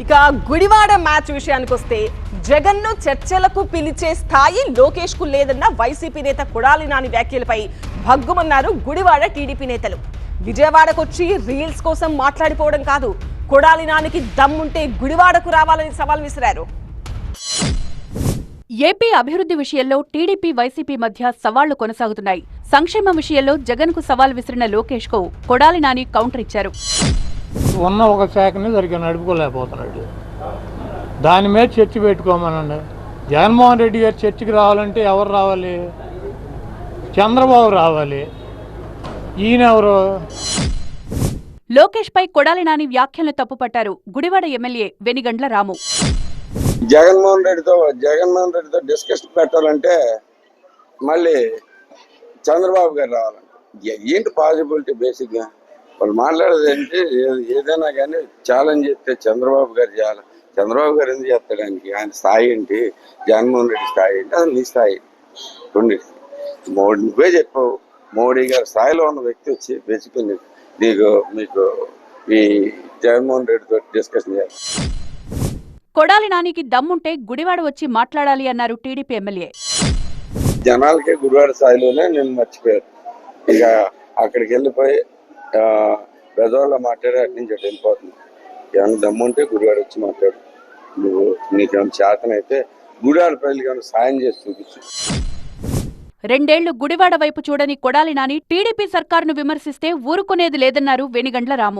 ఇక గుడివాడ మ్యాచ్ విషయానికి వస్తే జగన్ ను చర్చలకు పిలిచే స్థాయి లోకేష్ కు లేదన్న వైసీపీ నేత కొడాలి నాని వ్యాఖ్యలపై భగ్గుమన్నారు గుడివాడ టీడీపీ నేతలు. విజయవాడకొచ్చి రీల్స్ కోసం మాట్లాడిపోవడం కాదు, కొడాలి నానికి దమ్ముంటే గుడివాడకు రావాలని సవాల్ విసిరారు. ఏపీ అభివృద్ధి విషయంలో టీడీపీ వైసీపీ మధ్య సవాళ్లు కొనసాగుతున్నాయి. సంక్షేమ విషయంలో జగన్ కు సవాల్ విసిరిన లోకేష్ కు కొడాలి నాని కౌంటర్ ఇచ్చారు. ఉన్న ఒక శాఖని సరిగ్గా నడుపుకోలేకపోతున్నాడు. దాని మీద చర్చ పెట్టుకోమనండి. జగన్మోహన్ రెడ్డి గారు చర్చకి రావాలంటే ఎవరు రావాలి? చంద్రబాబు రావాలి. ఈయన ఎవరు? లోకేష్ పై కొడాలి నాని వ్యాఖ్యలను తప్పుపట్టారు గుడివాడ ఎమ్మెల్యే వెనిగండ్ల రాము. జగన్మోహన్ రెడ్డితో డిస్కషన్ పెట్టాలంటే మళ్ళీ చంద్రబాబు గారు రావాలంటే ఏంటి పాసిబిలిటీ? బేసిక్గా వాళ్ళు మాట్లాడేది ఏంటి? ఏదైనా కానీ ఛాలెంజ్ చేస్తే చంద్రబాబు గారు చేయాలి. చంద్రబాబు గారు ఎందుకు చేస్తాడానికి? ఆయన స్థాయి ఏంటి? జగన్మోహన్ రెడ్డి స్థాయి ఏంటి? అది నీ స్థాయి. నువ్వే చెప్పావు. మోడీ గారి స్థాయిలో ఉన్న వ్యక్తి వచ్చి బేసిక్గా మీకు ఈ జగన్మోహన్ రెడ్డితో డిస్కషన్ చేయాలి. కొడాలి నానికి దమ్ముంటే గుడివాడ వచ్చి మాట్లాడాలి అన్నారు టీడీపీ ఎమ్మెల్యే. జనాలకే గుడివాడ స్థాయిలోనే నేను మర్చిపోయారు. ఇక అక్కడికి వెళ్ళిపోయి పెద్దవాళ్ళ మాట్లాడే అటు నుంచి అటు వెళ్ళిపోతుంది. ఏమైనా దమ్ముంటే గుడివాడ వచ్చి మాట్లాడు. నీకేమైనా చేతనైతే గుడివాడ ప్రజలకు ఏమైనా సాయం చేసి చూపించు. 2 ఏళ్లు గుడివాడ వైపు చూడని కొడాలి నాని టీడీపీ సర్కారును విమర్శిస్తే ఊరుకునేది లేదన్నారు వెనిగండ్ల రాము.